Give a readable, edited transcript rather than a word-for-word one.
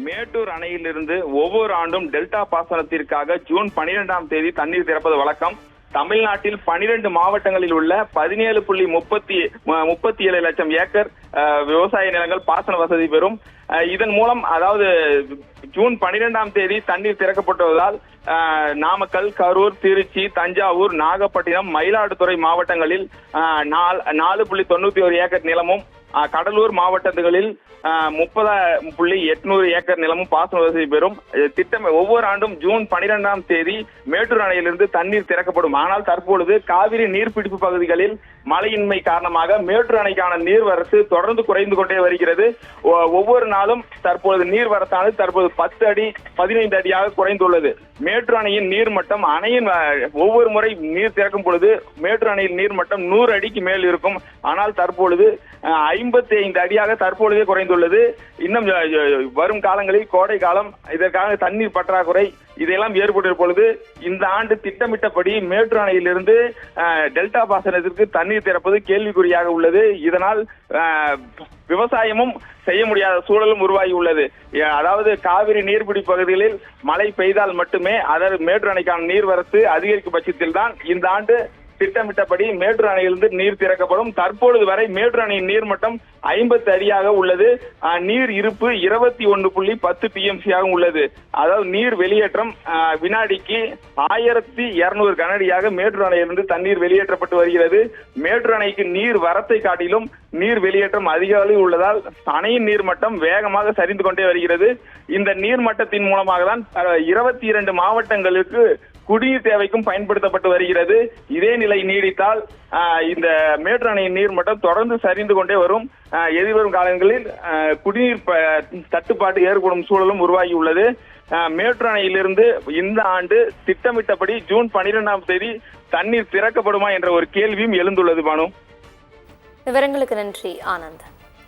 மேட்டூர் அணையிலிருந்து ஒவ்வொரு ஆண்டும் டெல்டா பாசனத்திற்காக ஜூன் 12ஆம் தேதி தண்ணீர் திறப்பது வழக்கம். தமிழ்நாட்டில் 12 மாவட்டங்களில் உள்ள 17.37 லட்சம் ஏக்கர் விவசாய நிலங்கள் பாசன வசதி பெறும். இதன் மூலம் அதாவது ஜூன் 12ஆம் தேதி தண்ணீர் திறக்கப்பட்டுள்ளதால் நாமக்கல், கரூர், திருச்சி, தஞ்சாவூர், நாகப்பட்டினம், மயிலாடுதுறை மாவட்டங்களில் 4.91 ஏக்கர் நிலமும், கடலூர் மாவட்டங்களில் 30.800 ஏக்கர் நிலமும் பாசன வசதி பெறும். திட்டம் ஒவ்வொரு ஆண்டும் ஜூன் 12ஆம் தேதி மேட்டூர் அணையிலிருந்து தண்ணீர் திறக்கப்படும். ஆனால் தற்பொழுது காவிரி நீர்பிடிப்பு பகுதிகளில் மழையின்மை காரணமாக மேட்டூர் அணைக்கான நீர்வரத்து தொடர்ந்து குறைந்து கொண்டே வருகிறது. ஒவ்வொரு நாளும் தற்பொழுது நீர்வரத்தானது தற்போது 10 அடி 15 அடியாக குறைந்துள்ளது. மேட்டூர் அணையின் நீர்மட்டம் அணையின் ஒவ்வொரு முறை நீர் திறக்கும் பொழுது மேட்டூர் அணையின் நீர்மட்டம் 100 அடிக்கு மேல் இருக்கும். ஆனால் தற்பொழுது 55 அடியாக தற்பொழுதே குறைந்துள்ளது. இன்னும் வரும் காலங்களில் கோடை காலம், இதற்காக தண்ணீர் பற்றாக்குறை இதெல்லாம் ஏற்பட்ட பொழுது இந்த ஆண்டு திட்டமிட்டபடி மேட்டூர் அணையிலிருந்து டெல்டா பாசனத்திற்கு தண்ணீர் திறப்பது கேள்விக்குறியாக உள்ளது. இதனால் விவசாயமும் செய்ய முடியாத சூழலும் உருவாகி உள்ளது. அதாவது காவிரி நீர்பிடி பகுதிகளில் மழை பெய்தால் மட்டுமே அதற்கு மேட்டூர் அணைக்கான நீர்வரத்து அதிகரிக்கும் பட்சத்தில் தான் இந்த ஆண்டு திட்டமிட்டபடி மேட்டூர் அணையிலிருந்து நீர் திறக்கப்படும். தற்பொழுது வரை மேட்டூர் அணையின் நீர்மட்டம் 50 அடியாக உள்ளது. நீர் இருப்பு 21.10 TMC ஆக உள்ளது. அதாவது நீர் வெளியேற்றம் வினாடிக்கு 1200 கனஅடியாக மேட்டூர் அணையிலிருந்து தண்ணீர் வெளியேற்றப்பட்டு வருகிறது. மேட்டூர் அணைக்கு நீர் வரத்தை காட்டிலும் நீர் வெளியேற்றம் அதிக அளவில் உள்ளதால் அணையின் நீர்மட்டம் வேகமாக சரிந்து கொண்டே வருகிறது. இந்த நீர்மட்டத்தின் மூலமாக தான் 22 மாவட்டங்களுக்கு குடிநீர் தேவைக்கும் பயன்படுத்தப்பட்டு வருகிறது. இதே நிலை நீடித்தால் இந்த மேட்டூர் அணையின் நீர்மட்டம் தொடர்ந்து சரிந்து கொண்டே வரும். எதிர்வரும் காலங்களில் குடிநீர் தட்டுப்பாடு ஏற்படும் சூழலும் உருவாகி உள்ளது. மேட்டூர் அணையிலிருந்து இந்த ஆண்டு திட்டமிட்டபடி ஜூன் 12ஆம் தேதி தண்ணீர் திறக்கப்படுமா என்ற ஒரு கேள்வியும் எழுந்துள்ளது. பானு, விவரங்களுக்கு நன்றி ஆனந்த்.